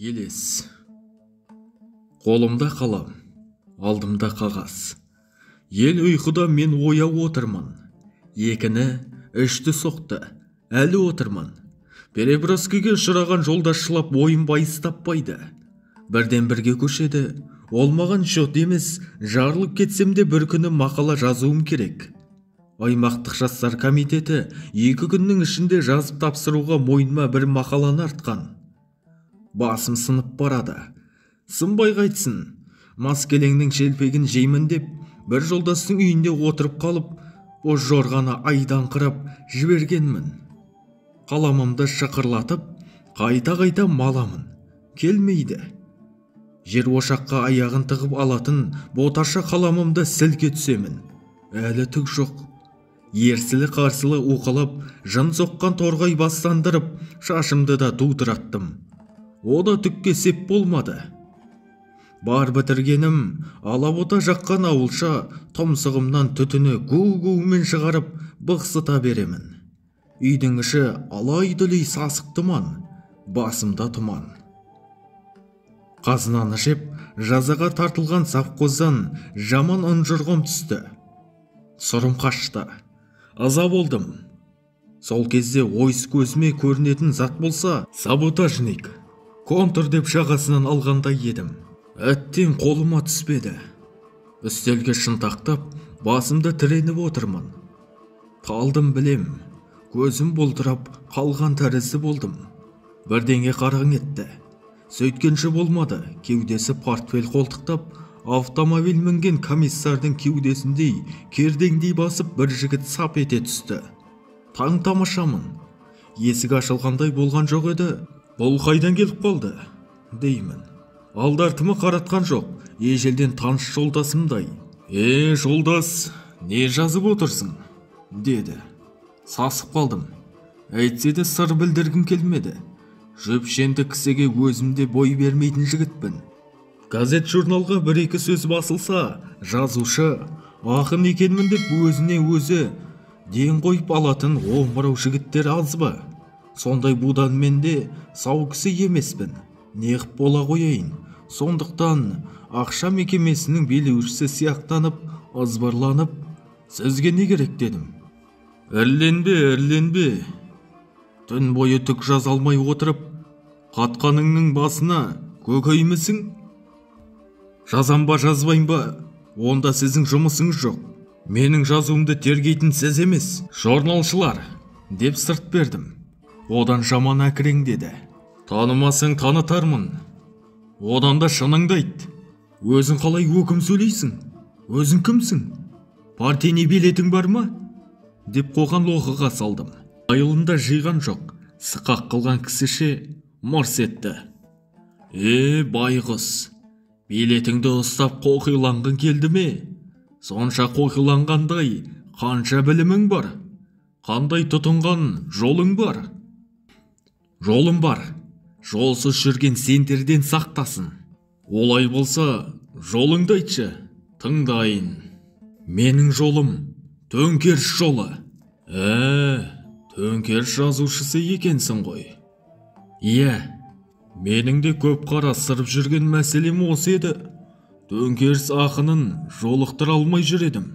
Елес. Қолымда қалам, алдымда қағаз. Ел ұйқыда мен ояу отырмын. Екіні, үшті соқты, әлі отырмын. Переброскіге ұшыраған жолдасшылап ойын байыз таппайды. Бірден бірге көшеді. Ол маған жот емес, жарылып кетсем де бір күні мақала жазуым керек. Аймақтық жастар комитеті 2 күннің ішінде жазып тапсыруға мойныма бір мақаланы артқан. Басым сынып барады. Сынбай қайтсын. Маскелеңнің шелпегін жеймін деп, бір жолдастың үйінде отырып қалып, боз жорғаны айдан қырап жібергенмін. Қаламымды шықырлатып, қайта-қайта маламын. Келмейді. Жер ошаққа аяғын тығып алатын боташа қаламымды сілке түсемін. Әлі түк жоқ. Ерсілі-қарсылы уқалап, жын соққан торғай бастандырып, шашымды да тудыраттым. О да түкке сеп болмады. Бар бітіргенім, алабота жаққан ауылша тұмсығымнан түтіні гу-гумен шығарып бықсыта беремін. Үйдің іші алай-дүлей сасық тұман, басымда тұман. Қазынаны жеп, жазаға тартылған совхоздан жаман ұнжырғым түсті. Сұрым қашты. Аза болдым. Сол кезде ойс көзіме көрінетін зат болса, саботажник. Контр деп жағасынан алғандай едім. Әттен қолыма түспеді. Үстелге шынтақтап, басымды тіреніп отырмын. Қалдым білем. Көзім болдырап, қалған тәрізді болдым. Бірдеңе қараң етті. Сөйткенші болмады. Кеудесі портфель қолтықтап, автомобиль мінген комиссардың кеудесіндей, кердеңдей басып бір жігіт сап ете түсті. Таң тамашамын. Есік ашылғандай болған жоқ еді. Бұл қайдан келіп қалды, деймін. Алдартымы қаратқан жоқ, ежелден таныс жолдасымдай. Жолдас, не жазып отырсың? Деді. Сасып қалдым. Әйтсе де сыр білдіргім келмеді. Жөпшенді кісіге өзімде бой бермейтін жігітпін. Газет журналға бір-екі сөз басылса, жазушы, ақын екенмін деп өзіне өзі ден қойып алатын омырау жігіттер аз ба? Сондай будан мен де сау кісі емеспін. Неғып бола қояйын. Сондықтан ақша мекемесінің билеушісі сияқтанып, ызбырланып, сізге не керек дедім. Әрленбе. Түн бойы түк жаза алмай отырып, қатқаныңның басына көкеймісің? Жазам ба, жазбайым ба? Онда сіздің жұмысыңыз жоқ. Менің жазуымды тергейтін сіз емес, журналшылар, деп сырт бердім. Одан жаман әкірең деді. Танымасың танытармын. Одан да шыныңды айт. Өзің қалай өкім сөйлейсің? Өзің кімсің? Партийный билетің бар ма? Деп қоған лоқыға салдым. Айылында жиған жоқ. Сықақ қылған кісіше мырс етті. Байғұс, билетіңді ұстап қоқиланғың келді ме? Сонша қоқиланғандай қанша білімің бар? Қандай тұтынған жолың бар? Жолым бар. Жолсыз жүрген сендерден сақтасын. Олай болса, жолыңды айтшы, тыңдайын. Менің жолым төңкеріс жолы. Төңкеріс жазушысы екенсің ғой. Менің де көп қарастырып жүрген мәселем осы еді. Төңкеріс ақынын жолықтыра алмай жүредім.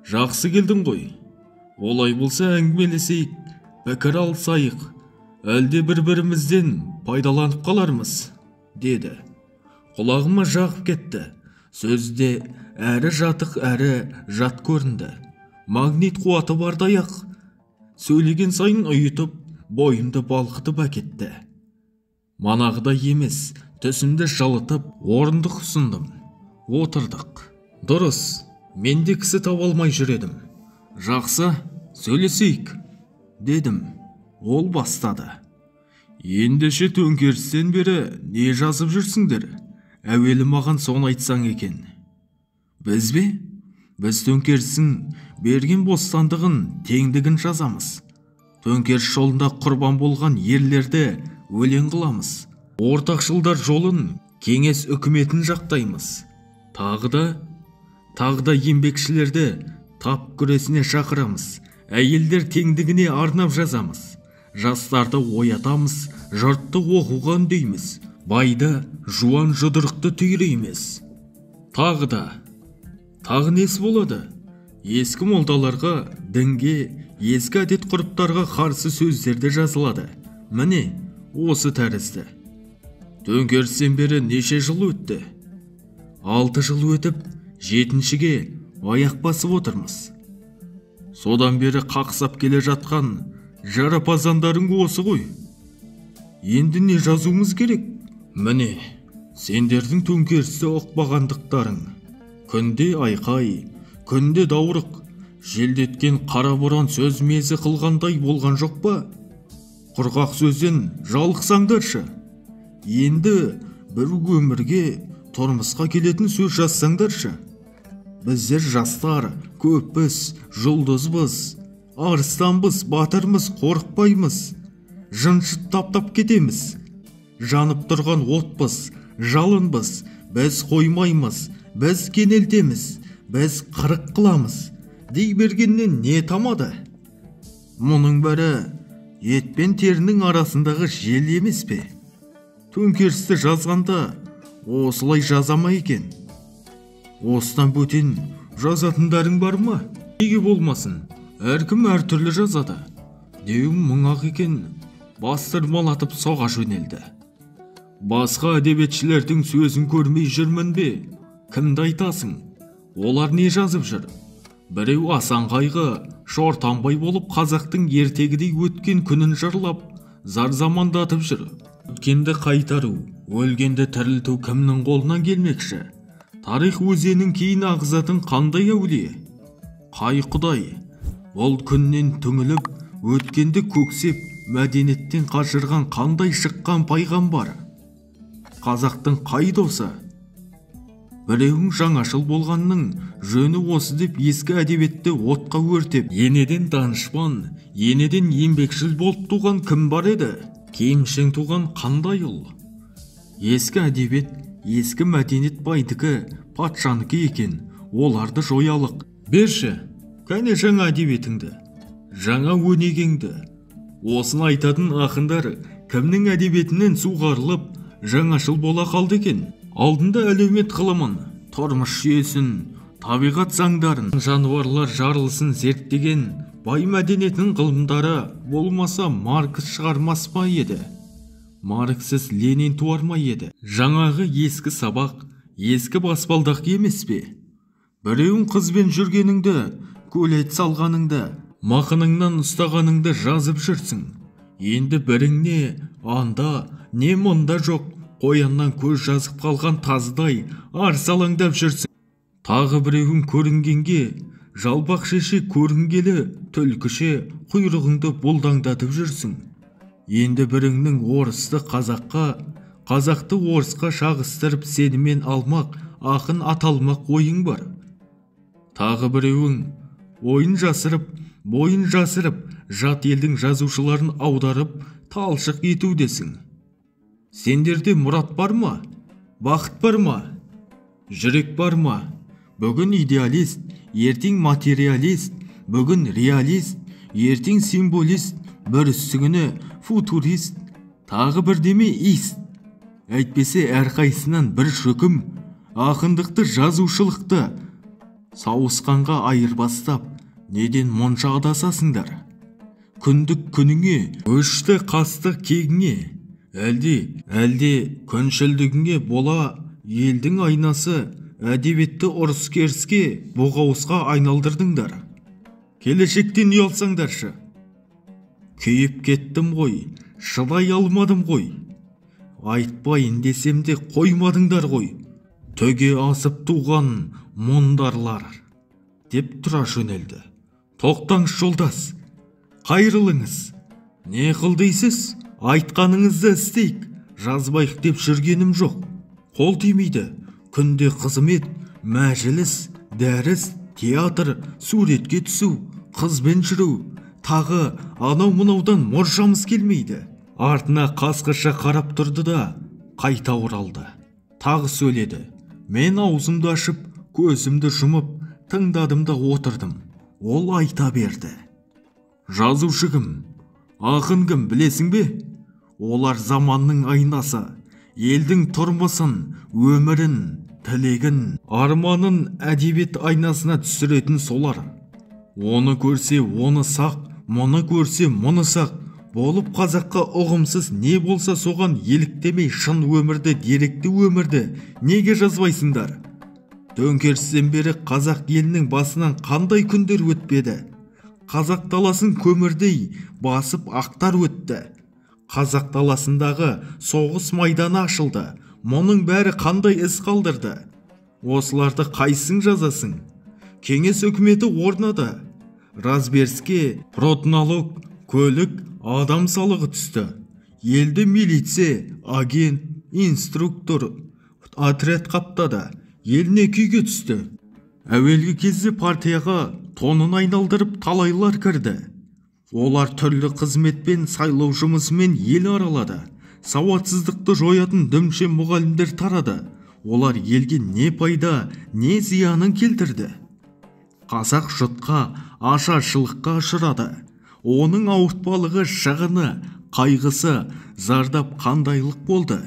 Жақсы келдің ғой. Олай болса әңгімелесейік, пікір алсайық. Әлде бір-бірімізден пайдаланып қалармыз, деді. Құлағыма жағып кетті. Сөзде әрі жатық, әрі жат көрінді. Магнит қуаты бардай-ақ. Сөйлеген сайын ұйытып, бойымды балқытып әкетті. Манағыдай емес, түсімді жылытып, орындық ұсындым. Отырдық. Дұрыс, мен де кісі таба алмай жүредім. Жақсы, сөйлесейік, дедім. Ол бастады. Ендеше төңкерістен бері не жазып жүрсіңдер? Әуелі маған соны айтсаң екен. Біз бе? Біз төңкерістің берген бостандығын, теңдігін жазамыз. Төңкеріс жолында құрбан болған ерлерді өлең қыламыз. Ортақшылдар жолын, кеңес үкіметін жақтаймыз. Тағы да еңбекшілерді тап күресіне шақырамыз. Әйелдер теңдігіне арнап жазамыз. Жастарды оятамыз, жұртты оқуға үндейміз. байды жуан жұдырықты түйір емес. Тағы несі болады? Ескі молдаларға, дінге, ескі әдет ғұрыптарға қарсы сөздерді жазылады. Міне, осы тәрізді. Төңкерістен бері неше жыл өтті? 6 жыл өтіп, 7-шіге аяқ басып отырмыз. Содан бері қақсап келе жатқан жарапазандарың осы ғой. Енді не жазуымыз керек? Міне, сендердің төңкерісті оқпағандықтарың. Күнде айқай, күнде даурық, желдеткен қара боран сөз мезі қылғандай болған жоқ па? Құрғақ сөзден жалықсаңдаршы. Енді бір өмірге, тұрмысқа келетін сөз жазсаңдаршы. Біздер жастар, көппіз, жұлдызбыз, арыстанбыз, батырмыз, қорықпаймыз. Жыншыт таптап кетеміз. Жанып тұрған отпыз, жалынбыз. Біз қоймаймыз, біз кенелтеміз, біз қырық қыламыз. Дей бергеннен не тамады? Мұның бәрі ет пен терінің арасындағы жел емес пе? Төңкерісті жазғанда осылай жазама екен. Осыдан бөтен жазатындарың бар ма? Неге болмасын? Әркім әртүрлі жазады. Деуім мұң-ақ екен, бастырмалатып соға жөнелді. Басқа әдебиетшілердің сөзін көрмей жүрмін бе? Кімді айтасың? Олар не жазып жүр? Біреу Асан Қайғы, Шортанбай болып қазақтың ертегідей өткен күнін жырлап, зар замандатып жүр. Өткенді қайтару, өлгенді тірілту кімнің қолынан келмекші? Тарих өзенің кейін ағызатын қандай әулие? Қай құдай? Ол күннен түңіліп, өткенді көксеп, мәдениеттен қашырған қандай шыққан пайғамбар? Қазақтың қай досы? Біреуің жаңашыл болғанның жөні осы деп ескі әдебиетті отқа өртеп, енеден данышпан, енеден еңбекшіл болып туған кім бар еді? Кемшін туған қандай ұл? Ескі әдебиет, ескі мәдениет байдікі, патшаныкі екен, оларды жоялық. Берші, кәне жаңа әдебиетіңді, жаңа өнегеңді. Осыны айтатын ақындар кімнің әдебиетінен суғарылып, жаңашыл бола қалды екен? Алдында әлеумет ғылымын, тұрмыс жүйесін, табиғат заңдарын, жануарлар жарылысын зерттеген бай мәдениетінің ғылымдары болмаса Маркс шығармас па еді? Марксіз Ленин туар ма еді? Жаңағы ескі сабақ, ескі баспалдақ емес пе? Біреуің қызбен жүргеніңді, көлет салғаныңды, мақыныңнан ұстағаныңды жазып жүрсің. Енді біріңне анда, не мұнда жоқ, қояннан көз жазып қалған таздай арсалаңдап жүрсің. Тағы біреуің көрінгенге, жалбақ шеше көрінгелі, түлкіше құйрығыңды бұлдаңдатып жүрсің. Енді біріңнің орысты қазаққа, қазақты орысқа шағыстырып сенімен алмақ, ақын аталмақ ойың бар. Тағы біреуің ойын жасырып, бойын жасырып, жат елдің жазушыларын аударып, талшық етудесің. Сендерде мұрат бар ма? Бақыт бар ма? Жүрек бар ма? Бүгін идеалист, ертең материалист, бүгін реалист, ертең символист, бір үстігіні футурист, тағы бірдеме ист. Әйтпесе әрқайсынан бір шөкім, ақындықты, жазушылықты сауысқанға айырбастап, неден мұнша адасасыңдар? Күндік күніңе, өшті қастық кегіңе, әлде күншілдігіңе бола елдің айнасы, әдебиетті ұрыс керіске, боғауызға айналдырдыңдар. Келешектен ұялсаңдаршы. Күйіп кеттім ғой, шыдай алмадым ғой. Айтпайын десем де қоймадыңдар ғой. Төге асып туған мұндарлар, деп тұра жөнелді. Тоқтаңыз жолдас, қайрылыңыз. Не қыл дейсіз? Айтқаныңызды істейік, жазбайық деп жүргенім жоқ. Қол тимейді, күнде қызмет, мәжіліс, дәріс, театр, суретке түсу, қызбен жүру, тағы анау-мынаудан мұршамыз келмейді. Артына қасқырша қарап тұрды да қайта оралды. Тағы сөйледі. Мен аузымды ашып, көзімді жұмып, тыңдадым да отырдым. Ол айта берді. Жазушы кім? Ақын кім білесің бе? Олар заманның айнасы, елдің тұрмысын, өмірін, тілегін, арманын әдебиет айнасына түсіретін солар. Оны көрсе оны сақ, мұны көрсе мұны сақ болып қазаққа ұғымсыз не болса соған еліктемей шын өмірді, деректі өмірді неге жазбайсыңдар? Төңкерістен бері қазақ елінің басынан қандай күндер өтпеді? Қазақ даласын көмірдей басып ақтар өтті. Қазақ даласындағы соғыс майданы ашылды. Мұның бәрі қандай із қалдырды? Осыларды қайсың жазасың? Кеңес үкіметі орнады. Разберске продналог, көлік, адам салығы түсті. Елді милиция, агент, инструктор, отряд қаптады. Еліне күйге түсті. Әуелгі кезде партияға тонын айналдырып талайлар кірді. Олар түрлі қызметпен, сайлау жұмысымен ел аралады. Сауатсыздықты жоятын дүмше мұғалімдер тарады. Олар елге не пайда, не зиянын келтірді. Қазақ жұртқа ашаршылыққа ұшырады. Оның ауыртпалығы, шығыны, қайғысы, зардап қандайлық болды?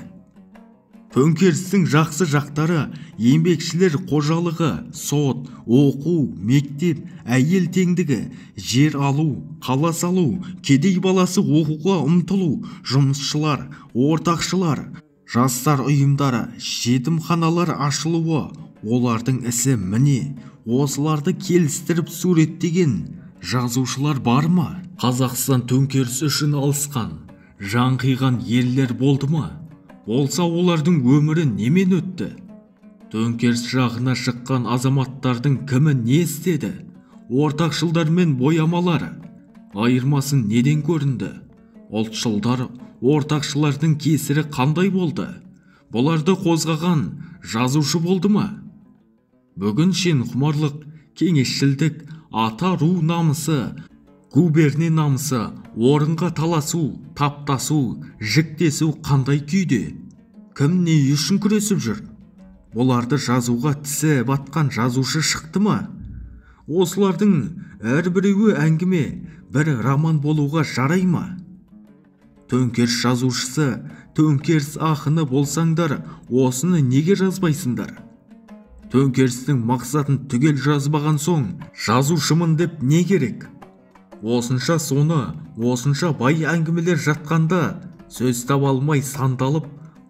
Төңкерістің жақсы жақтары еңбекшілер қожалығы, сот, оқу, мектеп, әйел теңдігі, жер алу, қала салу, кедей баласы оқуға ұмтылу, жұмысшылар, ортақшылар, жастар ұйымдары, жетімханалар ашылуы, олардың ісі міне. Осыларды келістіріп суреттеген жазушылар бар ма? Қазақстан төңкерісі үшін алысқан, жан қиған ерлер болды ма? Болса олардың өмірі немен өтті? Төңкеріс жағына шыққан азаматтардың кімі не істеді? Ортақшылдар мен боямалар айырмасын неден көрінді? Ұлтшылдар, ортақшылардың кесірі қандай болды? Бұларды қозғаған жазушы болды ма? Бүгін шен құмарлық, кеңесшілдік, ата ру намысы, губерния намысы, орынға таласу, таптасу, жіктесу қандай күйде? Кім не үшін күресіп жүр? Оларды жазуға тісі батқан жазушы шықты ма? Осылардың әрбіреуі әңгіме, бір роман болуға жарай ма? Төңкеріс жазушысы, төңкеріс ақыны болсаңдар, осыны неге жазбайсыңдар? Төңкерістің мақсатын түгел жазбаған соң, жазушымын деп не керек? Осынша соны, осынша бай әңгімелер жатқанда, сөз таба алмай сандалып,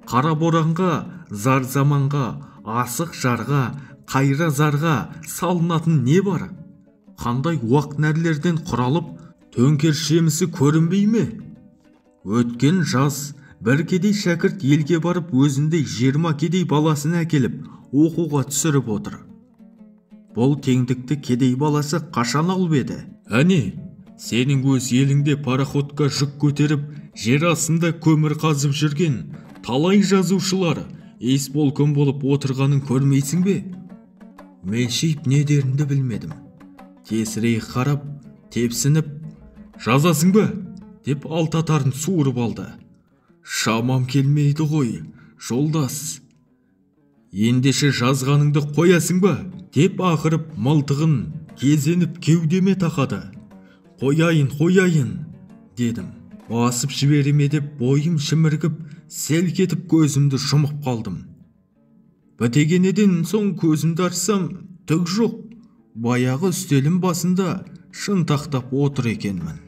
қара боранға, зар заманға, асық жарға, қайра зарға салынатын не бар? Қандай уақ нәрлерден құралып, төңкеріс жемісі көрінбей ме? Өткен жаз бір кедей шәкірт елге барып, өзіндей 20 кедей баласын әкеліп, оқуға түсіріп отыр. Бұл теңдікті кедей баласы қашан алып еді? Әне, сенің өз еліңде пароходқа жүк көтеріп, жер астында көмір қазып жүрген талай жазушылар ес-полком болып отырғанын көрмейсің бе? Мелшиіп не дерінді білмедім. Тесірей қарап, тепсініп, жазасың ба? Деп алтатарын суырып алды. Шамам келмейді ғой, жолдас. Ендеше жазғаныңды қоясың ба? Деп ақырып мылтығын кезеніп кеудеме тақады. Қояйын, дедім. Басып жібереме деп бойым шіміргіп, селк етіп көзімді жұмып қалдым. Бітегенеден соң көзімді ашсам, түк жоқ. Баяғы үстелім басында шынтақтап отыр екенмін.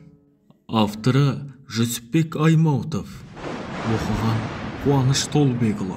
Авторы Жүсіпбек Аймауытов. Оқыған Қуаныш Толбекұлы.